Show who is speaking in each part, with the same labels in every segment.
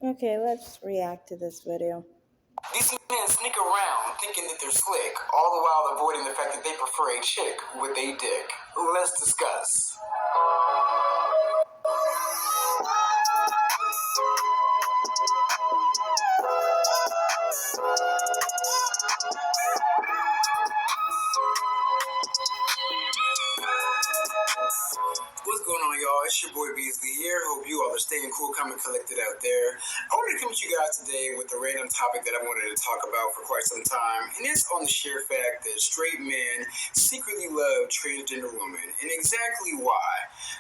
Speaker 1: Okay, let's react to this video.
Speaker 2: These men sneak around thinking that they're slick, all the while avoiding the fact that they prefer a chick with a dick. Let's discuss. What's going on, y'all? It's your boy Beasley here. Hope you all are staying cool, calm, and collected out there. I wanted to come to you guys today with a random topic that I wanted to talk about for quite some time, and it's on the sheer fact that straight men secretly love transgender women, and exactly why.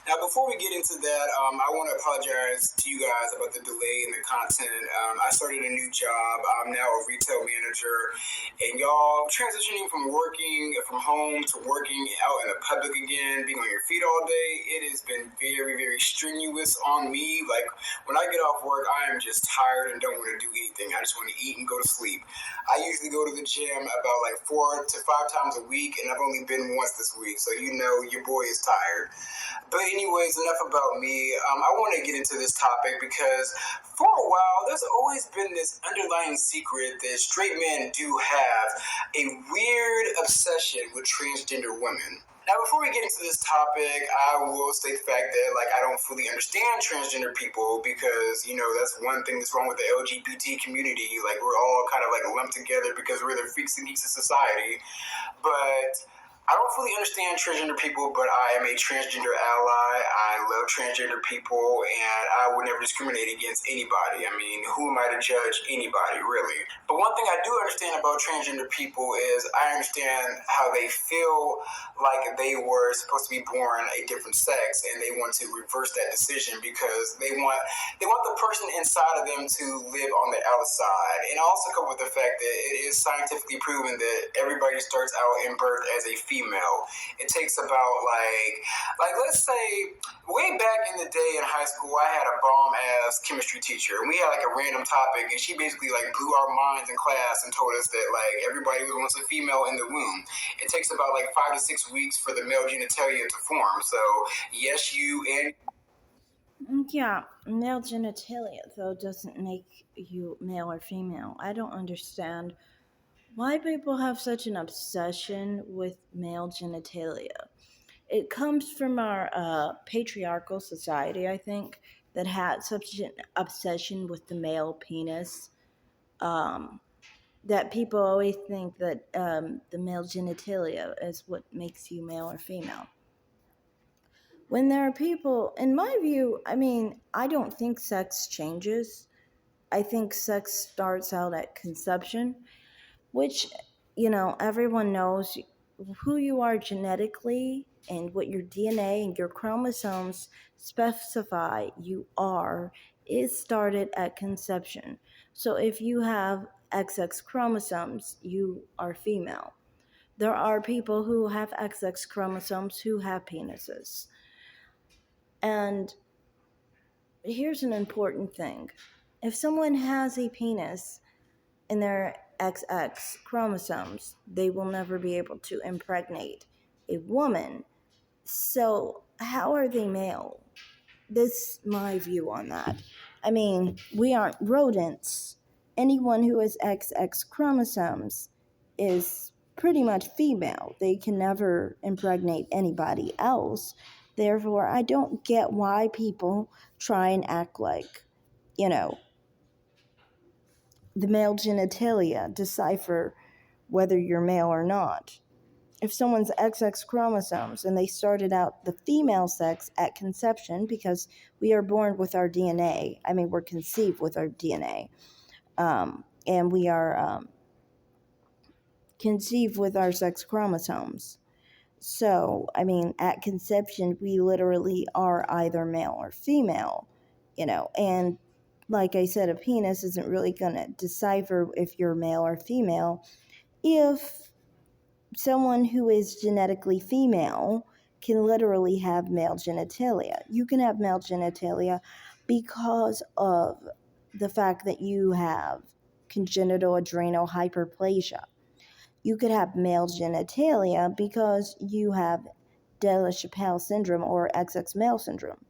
Speaker 2: Now, before we get into that, I want to apologize to you guys about the delay in the content. I started a new job. I'm now a retail manager, and y'all, transitioning from working from home to working out in the public again, being on your feet all day, it has been very, very strenuous on me. Like, when I get off work, I am just tired and don't want to do anything. I just want to eat and go to sleep. I usually go to the gym about like 4 to 5 times a week, and I've only been once this week, so you know your boy is tired. But anyways, enough about me. I want to get into this topic because for a while, there's always been this underlying secret that straight men do have a weird obsession with transgender women. Now, before we get into this topic, I will state the fact that, I don't fully understand transgender people because, that's one thing that's wrong with the LGBT community. We're all kind of, lumped together because we're the freaks and geeks of society. But I don't fully understand transgender people, but I am a transgender ally. I love transgender people, and I would never discriminate against anybody. I mean, who am I to judge anybody, really? But one thing I do understand about transgender people is I understand how they feel like they were supposed to be born a different sex, and they want to reverse that decision because they want the person inside of them to live on the outside. And also come with the fact that it is scientifically proven that everybody starts out in birth as a female. It takes about let's say way back in the day in high school, I had a bomb ass chemistry teacher, and we had a random topic, and she basically blew our minds in class and told us that everybody was once a female in the womb. It takes about 5 to 6 weeks for the male genitalia to form. So yes, you and
Speaker 1: Yeah, male genitalia, though, doesn't make you male or female. I don't understand why people have such an obsession with male genitalia. It comes from our patriarchal society, I think, that had such an obsession with the male penis. That people always think that the male genitalia is what makes you male or female. When there are people, in my view, I don't think sex changes. I think sex starts out at conception, which, everyone knows who you are genetically and what your DNA and your chromosomes specify you are is started at conception. So if you have XX chromosomes, you are female. There are people who have XX chromosomes who have penises. And here's an important thing. If someone has a penis in their XX chromosomes, they will never be able to impregnate a woman. So, how are they male? This is my view on that. We aren't rodents. Anyone who has XX chromosomes is pretty much female. They can never impregnate anybody else. Therefore, I don't get why people try and act like, the male genitalia decipher whether you're male or not. If someone's XX chromosomes and they started out the female sex at conception, because we are born with our DNA, we're conceived with our DNA, and we are conceived with our sex chromosomes. So, at conception, we literally are either male or female, and like I said, a penis isn't really going to decipher if you're male or female. If someone who is genetically female can literally have male genitalia. You can have male genitalia because of the fact that you have congenital adrenal hyperplasia. You could have male genitalia because you have de la Chapelle syndrome or XX male syndrome.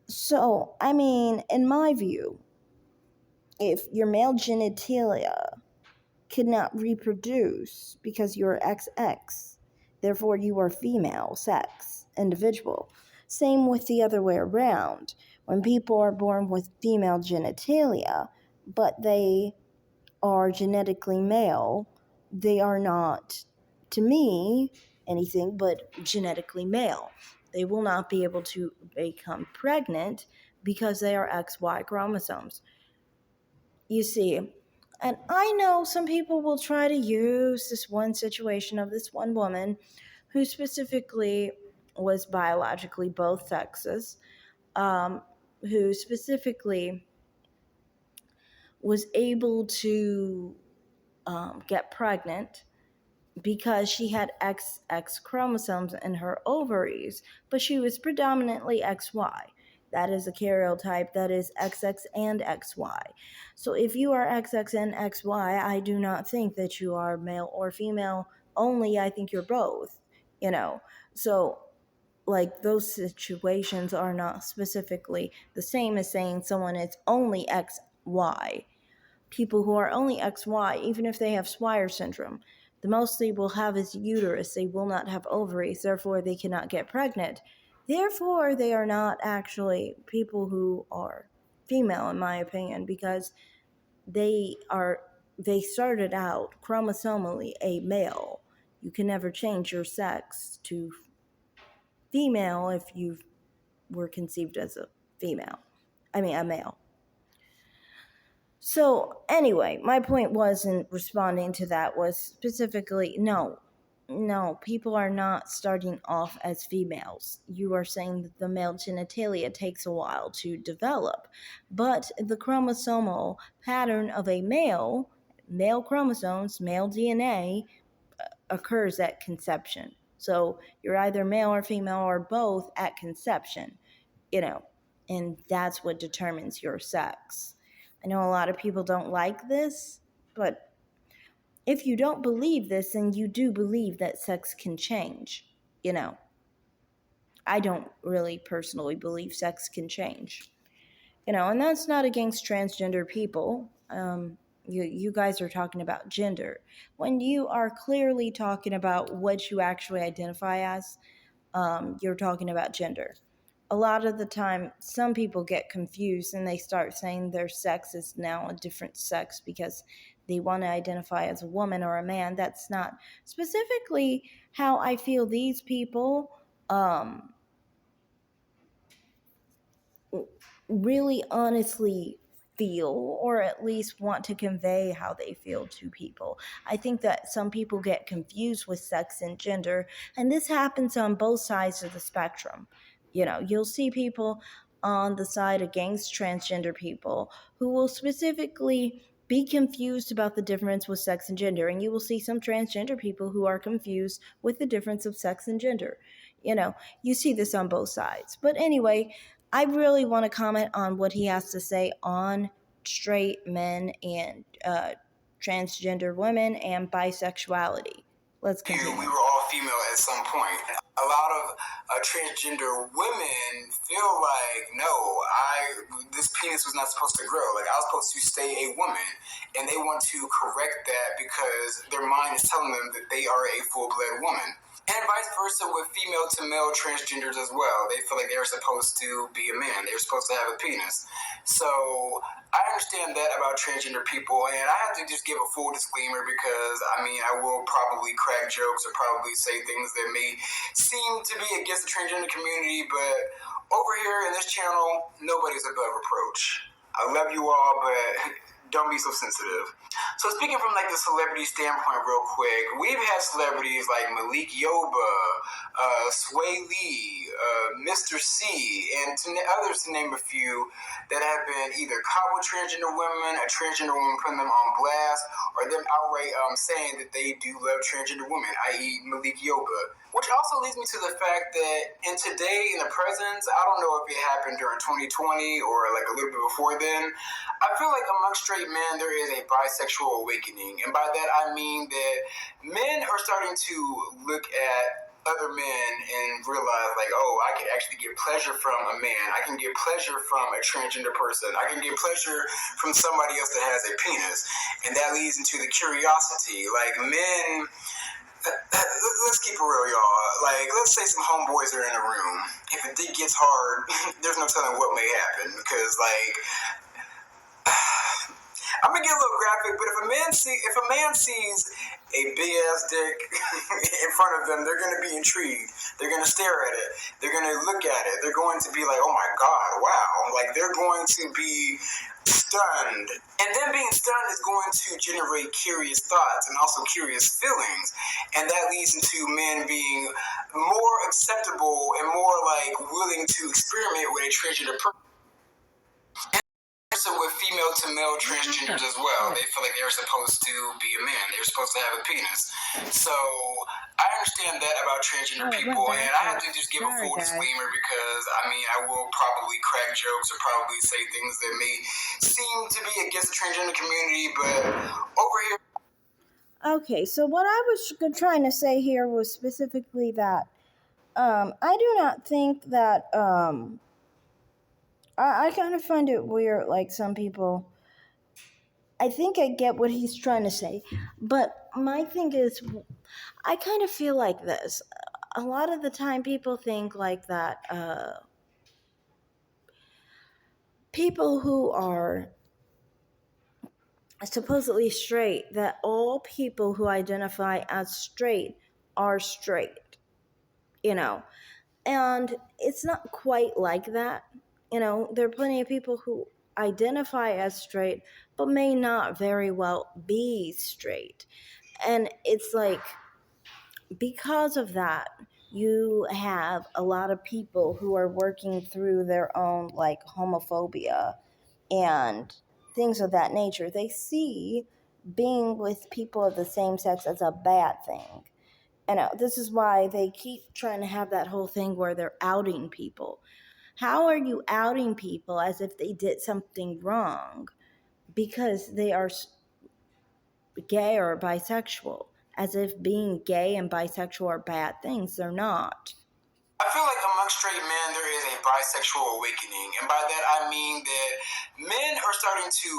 Speaker 1: So, in my view, if your male genitalia could not reproduce because you're XX, therefore you are female sex individual. Same with the other way around. When people are born with female genitalia, but they are genetically male, they are not, to me, anything but genetically male. They will not be able to become pregnant because they are XY chromosomes. You see, and I know some people will try to use this one situation of this one woman who specifically was biologically both sexes, who specifically was able to get pregnant because she had XX chromosomes in her ovaries, but she was predominantly XY. That is a karyotype that is XX and XY. So if you are XX and XY, I do not think that you are male or female only. I think you're both, you know. So, like, those situations are not specifically the same as saying someone is only XY. People who are only XY, even if they have Swyer syndrome, the most they will have is uterus. They will not have ovaries, therefore they cannot get pregnant. Therefore, they are not actually people who are female, in my opinion, because they started out chromosomally a male. You can never change your sex to female if you were conceived as a female. I mean, a male. So anyway, my point was in responding to that was specifically no, people are not starting off as females. You are saying that the male genitalia takes a while to develop, but the chromosomal pattern of a male chromosomes, male DNA occurs at conception. So you're either male or female or both at conception, you know, and that's what determines your sex. I know a lot of people don't like this, but if you don't believe this, then you do believe that sex can change, you know. I don't really personally believe sex can change, you know, and that's not against transgender people. You guys are talking about gender. When you are clearly talking about what you actually identify as, you're talking about gender. A lot of the time, some people get confused and they start saying their sex is now a different sex because they want to identify as a woman or a man. That's not specifically how I feel these people really honestly feel, or at least want to convey how they feel to people. I think that some people get confused with sex and gender, and this happens on both sides of the spectrum. You know, you'll see people on the side against transgender people who will specifically be confused about the difference with sex and gender, and you will see some transgender people who are confused with the difference of sex and gender. You know, you see this on both sides. But anyway, I really want to comment on what he has to say on straight men and transgender women and bisexuality. Let's continue.
Speaker 2: We were all female at some point. A lot of transgender women feel like, no, this penis was not supposed to grow. Like, I was supposed to stay a woman, and they want to correct that because their mind is telling them that they are a full-blood woman. And vice versa with female to male transgenders as well. They feel like they're supposed to be a man. They're supposed to have a penis. So I understand that about transgender people, and I have to just give a full disclaimer because, I mean, I will probably crack jokes or probably say things that may seem to be against the transgender community, but over here in this channel, nobody's above reproach. I love you all, but don't be so sensitive. So speaking from like the celebrity standpoint real quick, we've had celebrities like Malik Yoba, Sway Lee, Mr. C, and others to name a few that have been either caught with transgender women, a transgender woman putting them on blast, or them outright saying that they do love transgender women, i.e. Malik Yoba. Which also leads me to the fact that in the present, I don't know if it happened during 2020 or like a little bit before then, I feel like amongst straight men, there is a bisexual awakening. And by that, I mean that men are starting to look at other men in realize, like, oh, I can actually get pleasure from a man. I can get pleasure from a transgender person. I can get pleasure from somebody else that has a penis. And that leads into the curiosity. Like, men, let's keep it real, y'all. Like, let's say some homeboys are in a room. If a dick gets hard, there's no telling what may happen. Because, like, I'm gonna get a little graphic, but if a man sees a big ass dick in front of them, they're gonna be intrigued. They're gonna stare at it. They're gonna look at it. They're going to be like, "Oh my god, wow!" Like, they're going to be stunned, and them being stunned is going to generate curious thoughts and also curious feelings, and that leads into men being more acceptable and more like willing to experiment with a transgender person. With female to male transgenders as well. They feel like they're supposed to be a man. They're supposed to have a penis. So I understand that about transgender people, and I have to just give a full disclaimer because, I mean, I will probably crack jokes or probably say things that may seem to be against the transgender community, but over here.
Speaker 1: Okay, so what I was trying to say here was specifically that I do not think that I kind of find it weird, like some people. I think I get what he's trying to say, but my thing is, I kind of feel like this. A lot of the time, people think like that people who are supposedly straight, that all people who identify as straight are straight, you know. And it's not quite like that. You know, there are plenty of people who identify as straight, but may not very well be straight. And it's like, because of that, you have a lot of people who are working through their own, like, homophobia and things of that nature. They see being with people of the same sex as a bad thing. And this is why they keep trying to have that whole thing where they're outing people. How are you outing people as if they did something wrong because they are gay or bisexual? As if being gay and bisexual are bad things. They're not.
Speaker 2: I feel like amongst straight men, there is a bisexual awakening. And by that, I mean that men are starting to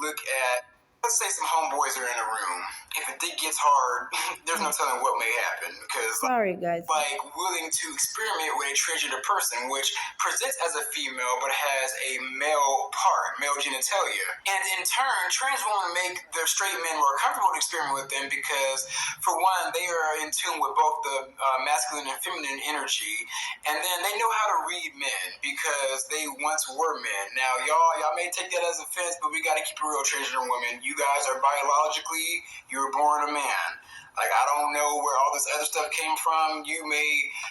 Speaker 2: look at, let's say some homeboys are in a room. If a dick gets hard, there's no telling what may happen. Because,
Speaker 1: sorry, guys.
Speaker 2: Like, willing to experiment with a transgender person, which presents as a female but has a male part, male genitalia. And in turn, trans women make their straight men more comfortable to experiment with them because, for one, they are in tune with both the masculine and feminine energy. And then they know how to read men because they once were men. Now, y'all may take that as offense, but we got to keep it real, transgender women. You guys are biologically, you were born a man. Like, I don't know where all this other stuff came from. You may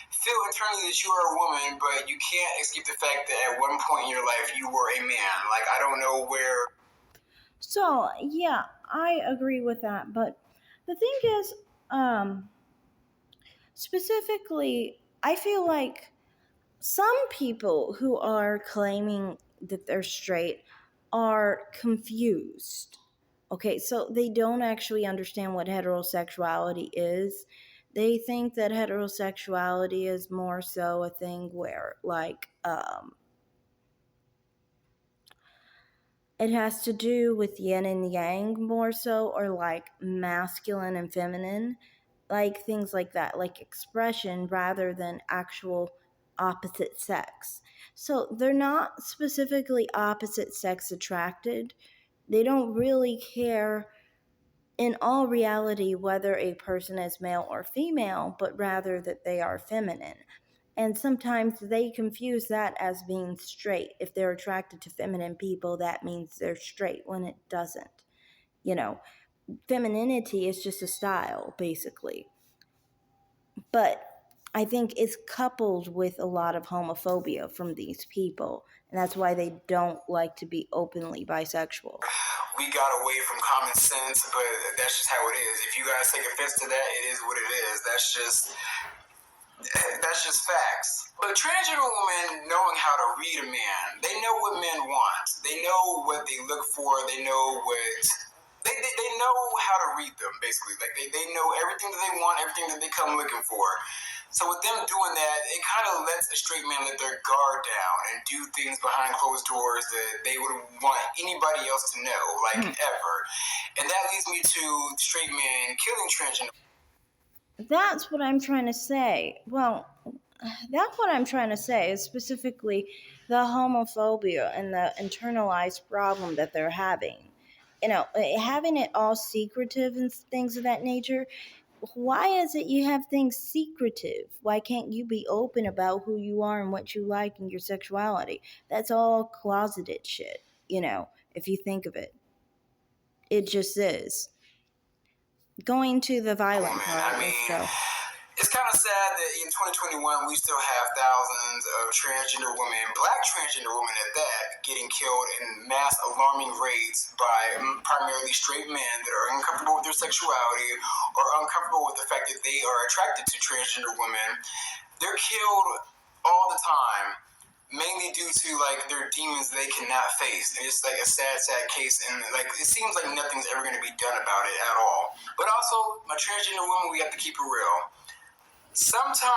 Speaker 2: feel internally that you are a woman, but you can't escape the fact that at one point in your life you were a man. Like, I don't know where.
Speaker 1: So, yeah, I agree with that. But the thing is, specifically, I feel like some people who are claiming that they're straight are confused. Okay, so they don't actually understand what heterosexuality is. They think that heterosexuality is more so a thing where, like, it has to do with yin and yang more so, or like masculine and feminine, like things like that, like expression rather than actual opposite sex. So they're not specifically opposite sex attracted. They don't really care in all reality whether a person is male or female, but rather that they are feminine. And sometimes they confuse that as being straight. If they're attracted to feminine people, that means they're straight, when it doesn't. You know, femininity is just a style, basically. But I think it's coupled with a lot of homophobia from these people. And that's why they don't like to be openly bisexual.
Speaker 2: We got away from common sense, but that's just how it is. If you guys take offense to that, it is what it is. That's just facts. But transgender women knowing how to read a man, they know what men want. They know what they look for. They know what they know how to read them, basically. Like, they know everything that they want, everything that they come looking for. So with them doing that, it kind of lets a straight man let their guard down and do things behind closed doors that they would want anybody else to know, like ever. And that leads me to straight men killing transgender.
Speaker 1: That's what I'm trying to say. Well, that's what I'm trying to say is specifically the homophobia and the internalized problem that they're having. Having it all secretive and things of that nature. Why is it you have things secretive? Why can't you be open about who you are and what you like and your sexuality? That's all closeted shit, if you think of it. It just is. Going to the violent part, let's go.
Speaker 2: It's kind of sad that in 2021 we still have thousands of transgender women, black transgender women at that, getting killed in mass alarming rates by primarily straight men that are uncomfortable with their sexuality or uncomfortable with the fact that they are attracted to transgender women. They're killed all the time, mainly due to like their demons they cannot face. And it's like a sad, sad case, and like it seems like nothing's ever going to be done about it at all. But also, my transgender woman, we have to keep it real. Sometimes.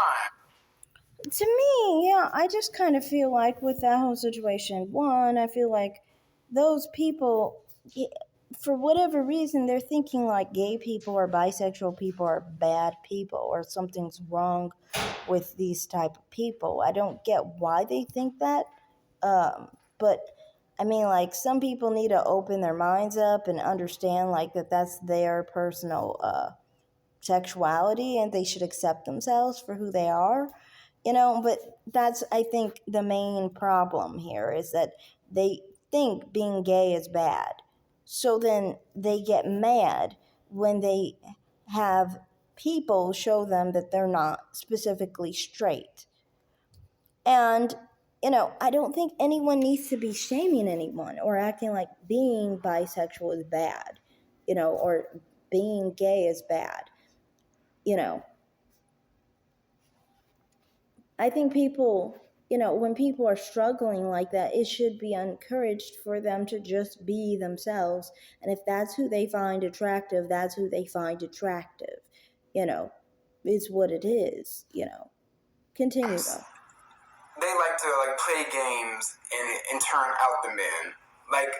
Speaker 1: To me, yeah, I just kind of feel like with that whole situation, one, I feel like those people, for whatever reason, they're thinking like gay people or bisexual people are bad people or something's wrong with these type of people. I don't get why they think that, but I mean, like some people need to open their minds up and understand like that's their personal sexuality and they should accept themselves for who they are, but that's, I think, the main problem here is that they think being gay is bad, so then they get mad when they have people show them that they're not specifically straight. And I don't think anyone needs to be shaming anyone or acting like being bisexual is bad, or being gay is bad. you know, I think people, when people are struggling like that, it should be encouraged for them to just be themselves. And if that's who they find attractive, that's who they find attractive, you know, is what it is. Continue though.
Speaker 2: They like to like play games and turn out the men. Like,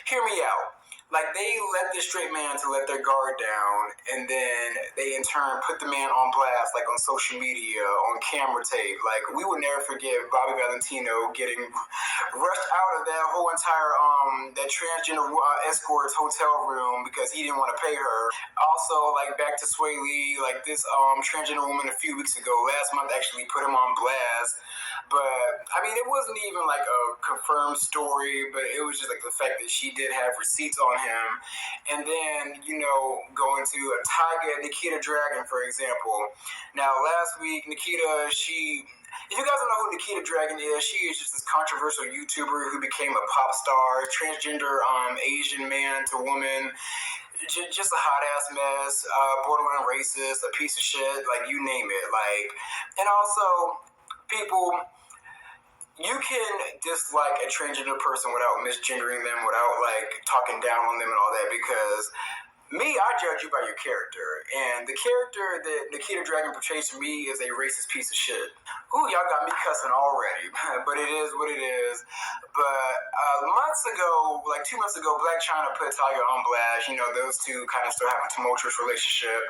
Speaker 2: hear me out. Like they let the straight man to let their guard down, and then they in turn put the man on blast, like on social media, on camera tape. Like we would never forget Bobby Valentino getting rushed out of that whole entire that transgender escort's hotel room because he didn't want to pay her. Also, like back to Sway Lee, like this transgender woman a few weeks ago, last month actually put him on blast. But I mean, it wasn't even like a confirmed story, but it was just like the fact that she did have receipts on him. And then, going to Tyga and Nikita Dragon, for example. Now, last week, Nikita, if you guys don't know who Nikita Dragon is, she is just this controversial YouTuber who became a pop star, transgender Asian man to woman. Just a hot ass mess, borderline racist, a piece of shit, like you name it. Like, and also, people, you can dislike a transgender person without misgendering them, without like talking down on them and all that, because I judge you by your character. And the character that Nikita Dragon portrays to me is a racist piece of shit. Ooh, y'all got me cussing already. But it is what it is. But months ago, like 2 months ago, Black China put Tiger on blast. Those two kind of still have a tumultuous relationship.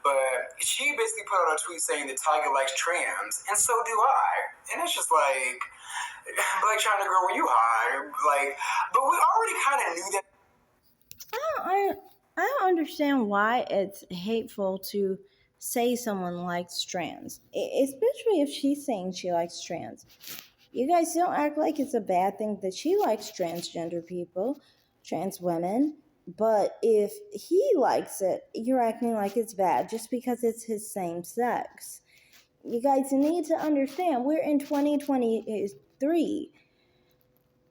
Speaker 2: But she basically put out a tweet saying that Tiger likes trans, and so do I. And it's just like, Black China girl, were you high? Like, but we already kind of knew that.
Speaker 1: I don't understand why it's hateful to say someone likes trans, especially if she's saying she likes trans. You guys don't act like it's a bad thing that she likes transgender people, trans women. But if he likes it, you're acting like it's bad just because it's his same sex. You guys need to understand we're in 2023.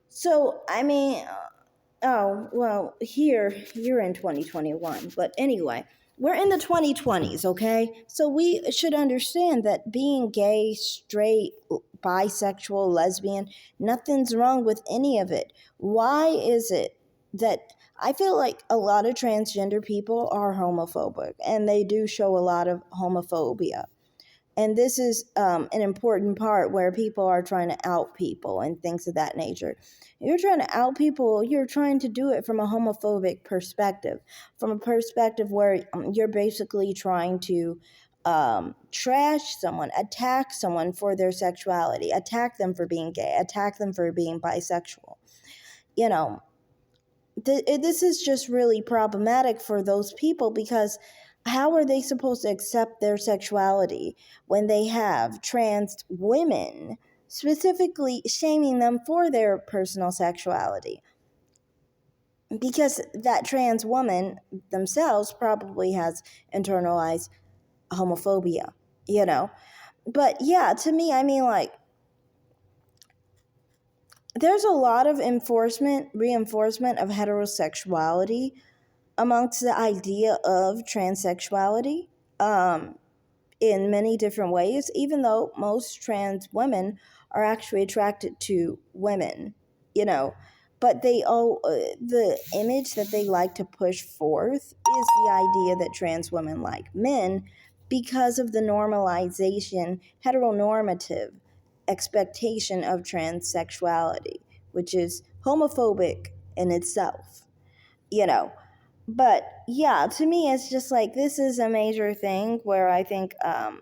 Speaker 1: So, I mean, oh, well, here, you're in 2021. But anyway, we're in the 2020s, okay? So we should understand that being gay, straight, bisexual, lesbian, nothing's wrong with any of it. Why is it that I feel like a lot of transgender people are homophobic and they do show a lot of homophobia? And this is an important part where people are trying to out people and things of that nature. You're trying to out people, you're trying to do it from a homophobic perspective, from a perspective where you're basically trying to trash someone, attack someone for their sexuality, attack them for being gay, attack them for being bisexual. You know, this is just really problematic for those people, because how are they supposed to accept their sexuality when they have trans women specifically shaming them for their personal sexuality? Because that trans woman themselves probably has internalized homophobia, you know? But yeah, to me, I mean, like, there's a lot of reinforcement of heterosexuality amongst the idea of transsexuality, um, in many different ways, even though most trans women are actually attracted to women, you know. But the image that they like to push forth is the idea that trans women like men because of the normalization, heteronormative expectation of transsexuality, which is homophobic in itself, you know. But yeah, to me, it's just like this is a major thing where I think a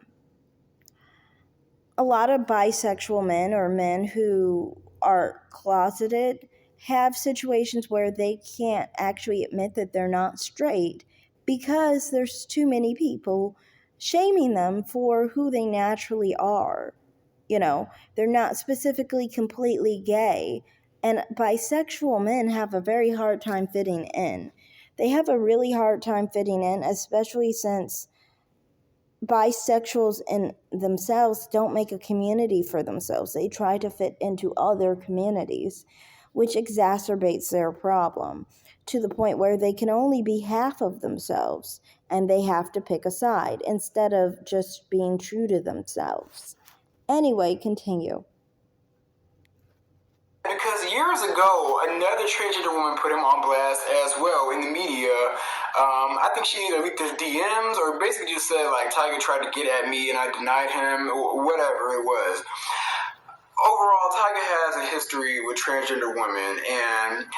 Speaker 1: lot of bisexual men or men who are closeted have situations where they can't actually admit that they're not straight because there's too many people shaming them for who they naturally are. You know, they're not specifically completely gay. And bisexual men have a very hard time fitting in. They have a really hard time fitting in, especially since bisexuals in themselves don't make a community for themselves. They try to fit into other communities, which exacerbates their problem to the point where they can only be half of themselves and they have to pick a side instead of just being true to themselves. Anyway, continue.
Speaker 2: Because years ago, another transgender woman put him on blast as well in the media. I think she either leaked his DMs or basically just said, like, Tiger tried to get at me and I denied him, or whatever it was. Overall, Tiger has a history with transgender women, and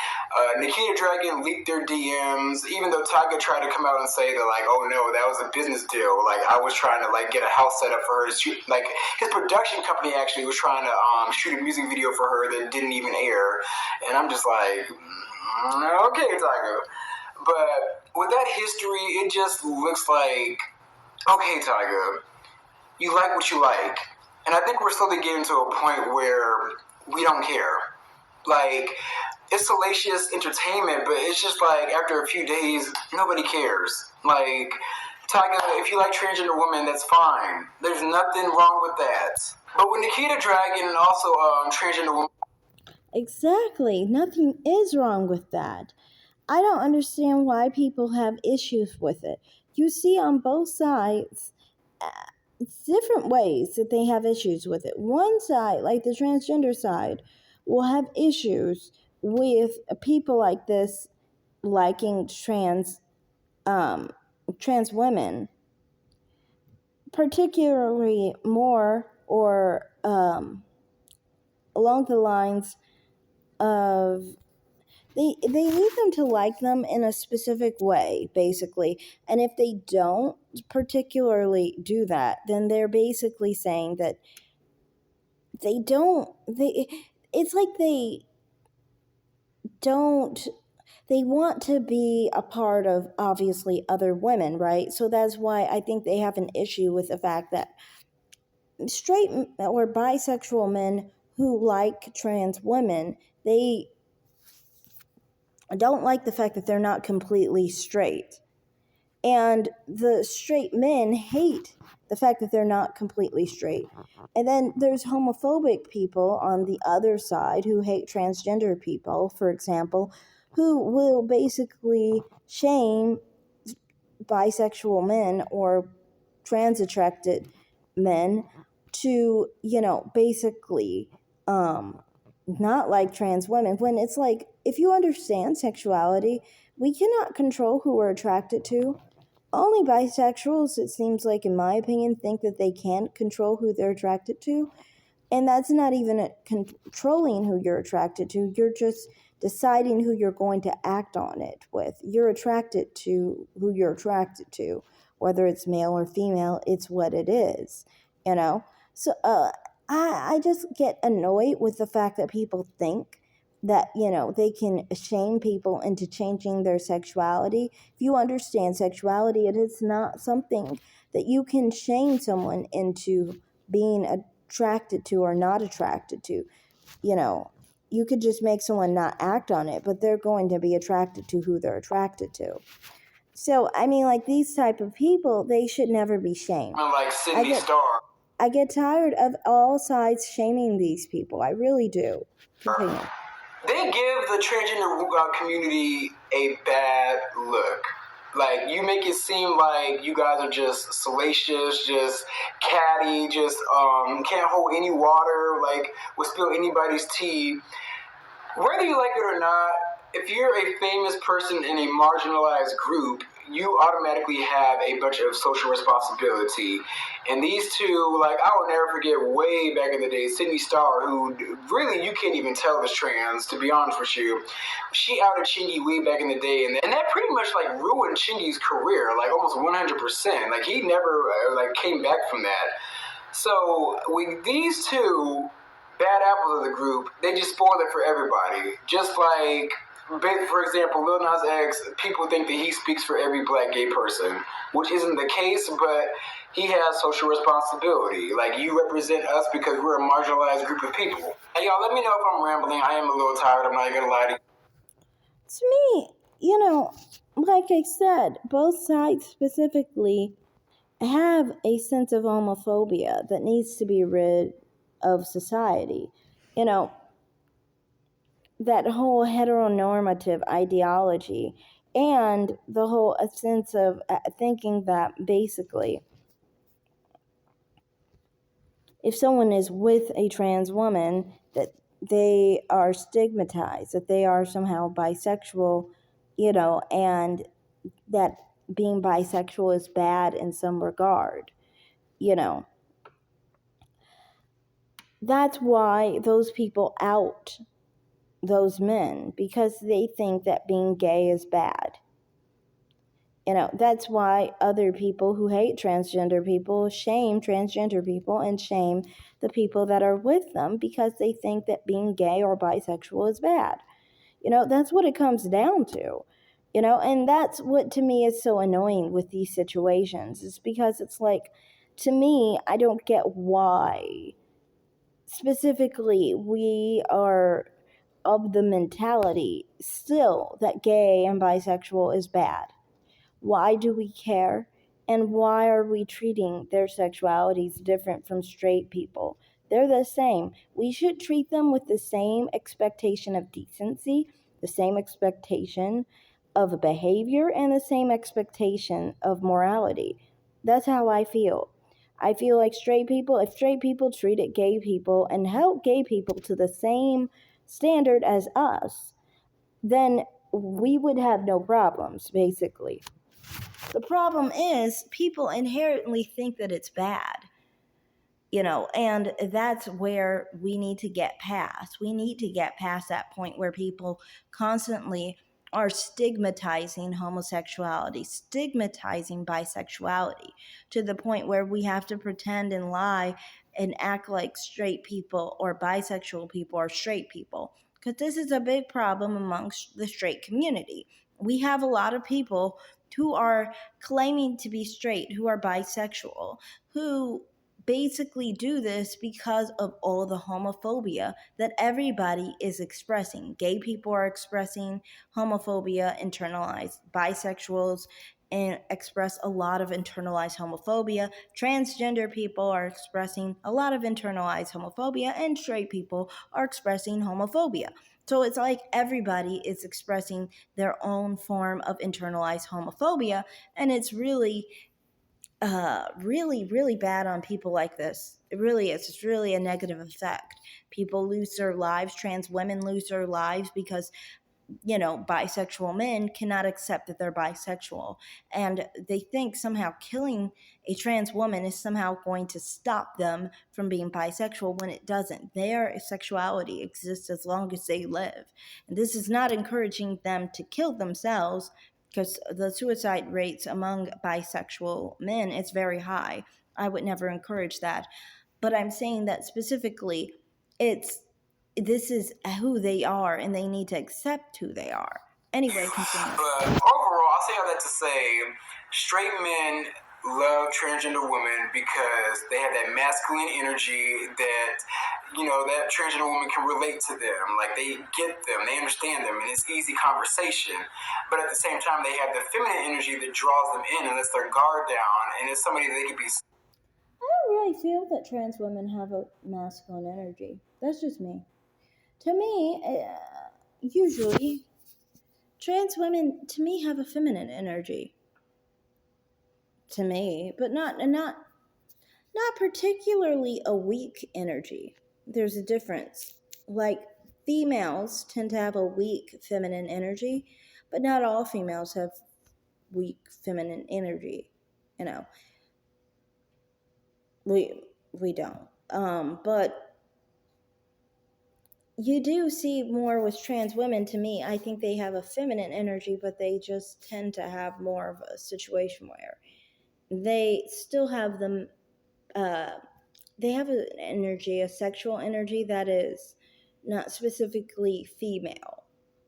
Speaker 2: Nikita Dragon leaked their DMs, even though Tiger tried to come out and say that, like, oh no, that was a business deal. Like, I was trying to, like, get a house set up for her to shoot. Like, his production company actually was trying to shoot a music video for her that didn't even air. And I'm just like, okay, Tiger. But with that history, it just looks like, okay, Tiger, you like what you like. And I think we're slowly getting to a point where we don't care. Like, it's salacious entertainment, but it's just like after a few days, nobody cares. Like, Tyga, if you like transgender women, that's fine. There's nothing wrong with that. But with Nikita Dragon and also transgender women.
Speaker 1: Exactly. Nothing is wrong with that. I don't understand why people have issues with it. You see on both sides different ways that they have issues with it. One side, like the transgender side, will have issues with people like this liking um, trans women, particularly more or along the lines of they need them to like them in a specific way, basically. And if they don't particularly do that, then they're basically saying that they don't they it's like don't they want to be a part of obviously other women, right? So that's why I think they have an issue with the fact that straight or bisexual men who like trans women, they don't like the fact that they're not completely straight. And the straight men hate the fact that they're not completely straight. And then there's homophobic people on the other side who hate transgender people, for example, who will basically shame bisexual men or trans attracted men to, basically not like trans women, when it's like, if you understand sexuality, we cannot control who we're attracted to. only bisexuals, it seems like, in my opinion, think that they can't control who they're attracted to. And that's not even controlling who you're attracted to. You're just deciding who you're going to act on it with. You're attracted to who you're attracted to, whether it's male or female. It's what it is, you know. So I just get annoyed with the fact that people think that, they can shame people into changing their sexuality. If you understand sexuality, it is not something that you can shame someone into being attracted to or not attracted to. You could just make someone not act on it, but they're going to be attracted to who they're attracted to. So I mean, like, these type of people, they should never be shamed.
Speaker 2: Like Cindy Starr.
Speaker 1: I get tired of all sides shaming these people. I really do. Continue.
Speaker 2: They give the transgender community a bad look. Like, you make it seem like you guys are just salacious, just catty, just can't hold any water, like will spill anybody's tea. Whether you like it or not, if you're a famous person in a marginalized group, you automatically have a bunch of social responsibility. And these two, like, I will never forget way back in the day, Sydney Starr, who really you can't even tell is trans, to be honest with you. She outed Chingy way back in the day, and that pretty much like ruined Chingy's career, like almost 100%. Like, he never like came back from that. So with these two bad apples of the group, they just spoil it for everybody. Just like, for example, Lil Nas X, people think that he speaks for every black gay person, which isn't the case, but he has social responsibility. Like, you represent us because we're a marginalized group of people. Hey, y'all, let me know if I'm rambling. I am a little tired. I'm not gonna lie to you.
Speaker 1: To me, like I said, both sides specifically have a sense of homophobia that needs to be rid of society. That whole heteronormative ideology and the whole sense of thinking that basically if someone is with a trans woman, that they are stigmatized, that they are somehow bisexual, and that being bisexual is bad in some regard. That's why those people out those men, because they think that being gay is bad. That's why other people who hate transgender people shame transgender people and shame the people that are with them because they think that being gay or bisexual is bad. That's what it comes down to. And that's what to me is so annoying with these situations, is because it's like, to me, I don't get why specifically we are of the mentality still that gay and bisexual is bad. Why do we care? And why are we treating their sexualities different from straight people? They're the same. We should treat them with the same expectation of decency, the same expectation of behavior, and the same expectation of morality. That's how I feel. I feel like if straight people treated gay people and held gay people to the same standard as us, then we would have no problems, basically. The problem is people inherently think that it's bad, and that's where we need to get past. We need to get past that point where people constantly are stigmatizing homosexuality, stigmatizing bisexuality, to the point where we have to pretend and lie and act like straight people or bisexual people are straight people. Because this is a big problem amongst the straight community. We have a lot of people who are claiming to be straight, who are bisexual, who basically do this because of all the homophobia that everybody is expressing. Gay people are expressing homophobia, internalized. Bisexuals and express a lot of internalized homophobia. Transgender people are expressing a lot of internalized homophobia, and straight people are expressing homophobia. So it's like everybody is expressing their own form of internalized homophobia, and it's really really bad on people like this. It really is. It's really a negative effect. People lose their lives. Trans women lose their lives because bisexual men cannot accept that they're bisexual. And they think somehow killing a trans woman is somehow going to stop them from being bisexual when it doesn't. Their sexuality exists as long as they live. And this is not encouraging them to kill themselves, because the suicide rates among bisexual men is very high. I would never encourage that. But I'm saying that specifically, it's this is who they are, and they need to accept who they are. Anyway, continue.
Speaker 2: But overall, I say all that to say, straight men love transgender women because they have that masculine energy that, that transgender woman can relate to them. Like, they get them, they understand them, and it's easy conversation. But at the same time, they have the feminine energy that draws them in and lets their guard down, and it's somebody that they can be.
Speaker 1: I don't really feel that trans women have a masculine energy. That's just me. To me, usually, trans women, to me, have a feminine energy. To me, but not particularly a weak energy. There's a difference. Like, females tend to have a weak feminine energy, but not all females have weak feminine energy. You know, we don't. But you do see more with trans women. To me, I think they have a feminine energy, but they just tend to have more of a situation where they still have them. They have an energy, a sexual energy that is not specifically female,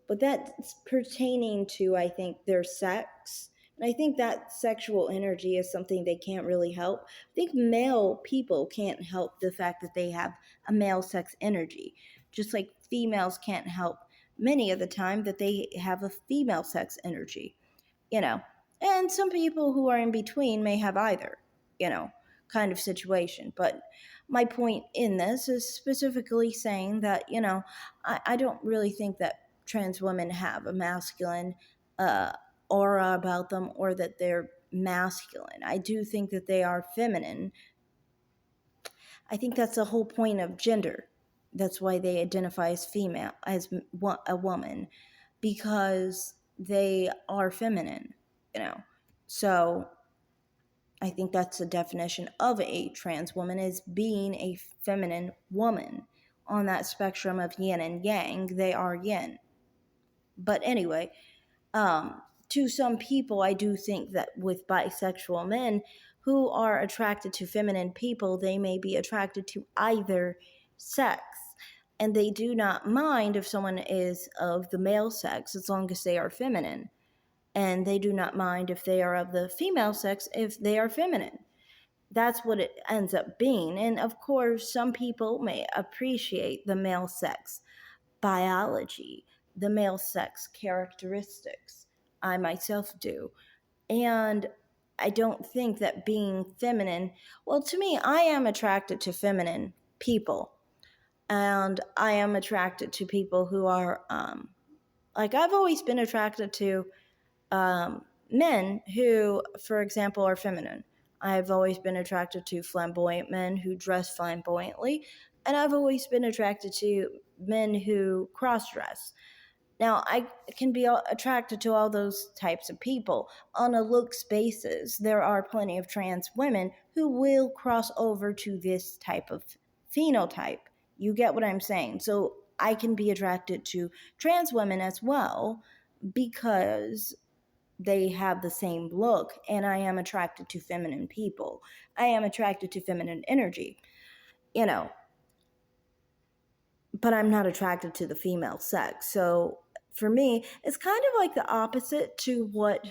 Speaker 1: but that's pertaining to, I think, their sex. And I think that sexual energy is something they can't really help. I think male people can't help the fact that they have a male sex energy, just like females can't help many of the time that they have a female sex energy, you know. And some people who are in between may have either, kind of situation. But my point in this is specifically saying that, I don't really think that trans women have a masculine aura about them, or that they're masculine. I do think that they are feminine. I think that's the whole point of gender. That's why they identify as female, as a woman, because they are feminine, you know. So I think that's the definition of a trans woman, is being a feminine woman. On that spectrum of yin and yang, they are yin. But anyway, to some people, I do think that with bisexual men who are attracted to feminine people, they may be attracted to either sex. And they do not mind if someone is of the male sex as long as they are feminine. And they do not mind if they are of the female sex if they are feminine. That's what it ends up being. And of course, some people may appreciate the male sex biology, the male sex characteristics. I myself do. And I don't think that being feminine, well, to me, I am attracted to feminine people. And I am attracted to people who are, I've always been attracted to men who, for example, are feminine. I've always been attracted to flamboyant men who dress flamboyantly, and I've always been attracted to men who cross dress. Now, I can be attracted to all those types of people on a looks basis. There are plenty of trans women who will cross over to this type of phenotype. You get what I'm saying? So I can be attracted to trans women as well because they have the same look, and I am attracted to feminine people. I am attracted to feminine energy, you know, but I'm not attracted to the female sex. So for me, it's kind of like the opposite to what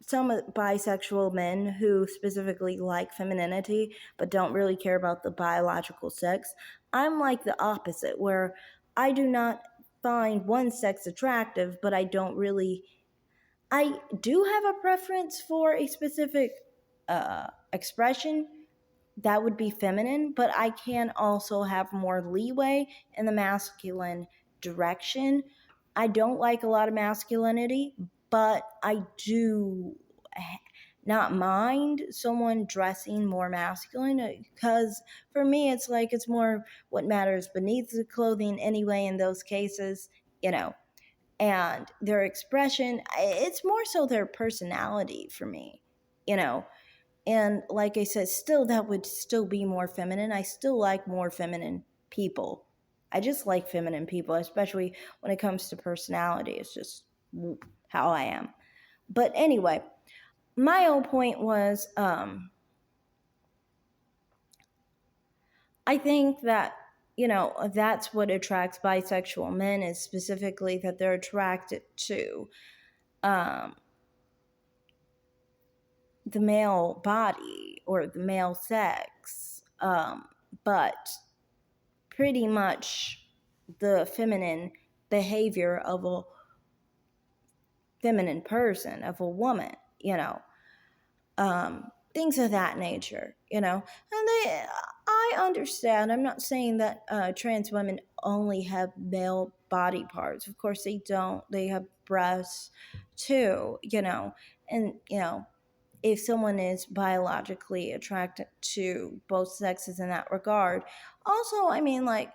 Speaker 1: some bisexual men who specifically like femininity but don't really care about the biological sex. I'm like the opposite, where I do not find one sex attractive, but I don't really. I do have a preference for a specific expression that would be feminine, but I can also have more leeway in the masculine direction. I don't like a lot of masculinity, but I do not mind someone dressing more masculine, because for me it's more what matters beneath the clothing anyway in those cases, you know. and their expression. It's more so their personality for me, you know. And like I said, still, that would still be more feminine. I still like more feminine people. I just like feminine people, especially when it comes to personality. It's just how I am. But anyway, my whole point was I think that, that's what attracts bisexual men, is specifically that they're attracted to um, the male body or the male sex. But pretty much the feminine behavior of a feminine person, of a woman, things of that nature, And I understand. I'm not saying that trans women only have male body parts. Of course, they don't. They have breasts too, and if someone is biologically attracted to both sexes in that regard. Also, I mean, like,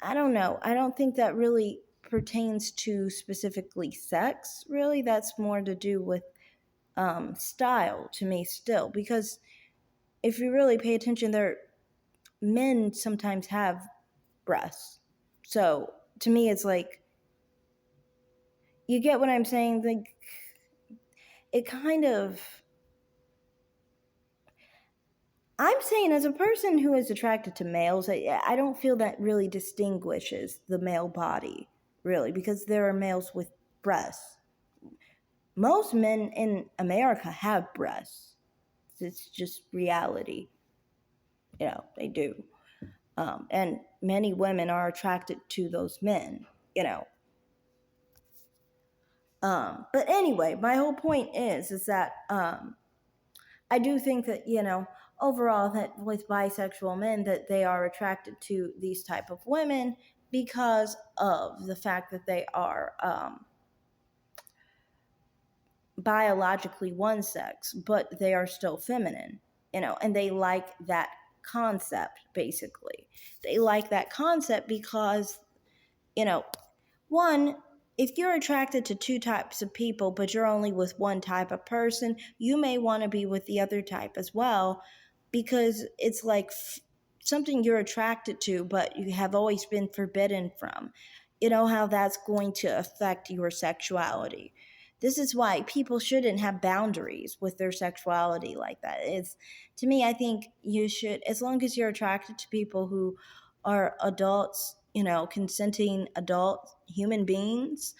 Speaker 1: I don't know. I don't think that really pertains to specifically sex, really. That's more to do with style to me, still. Because if you really pay attention, men sometimes have breasts. So to me, it's like, you get what I'm saying? Like, it kind of. I'm saying, as a person who is attracted to males, I don't feel that really distinguishes the male body, really, because there are males with breasts. Most men in America have breasts. It's just reality. They do. And many women are attracted to those men, you know. But anyway, my whole point is that I do think that, overall, that with bisexual men, that they are attracted to these type of women because of the fact that they are biologically one sex, but they are still feminine, and they like that concept, basically. They like that concept because, you know, one, if you're attracted to two types of people, but you're only with one type of person, you may want to be with the other type as well, because it's like something you're attracted to, but you have always been forbidden from. You know how that's going to affect your sexuality. This is why people shouldn't have boundaries with their sexuality like that. It's, to me, I think you should, as long as you're attracted to people who are adults, consenting adult human beings,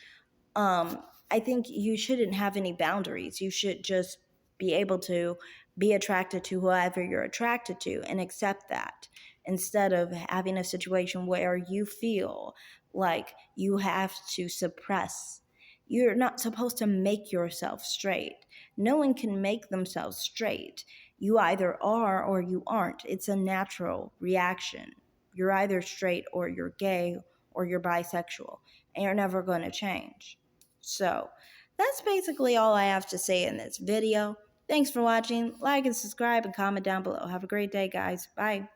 Speaker 1: I think you shouldn't have any boundaries. You should just be able to be attracted to whoever you're attracted to and accept that, instead of having a situation where you feel like you have to suppress. You're not supposed to make yourself straight. No one can make themselves straight. You either are or you aren't. It's a natural reaction. You're either straight or you're gay or you're bisexual, and you're never going to change. So that's basically all I have to say in this video. Thanks for watching. Like and subscribe and comment down below. Have a great day, guys. Bye.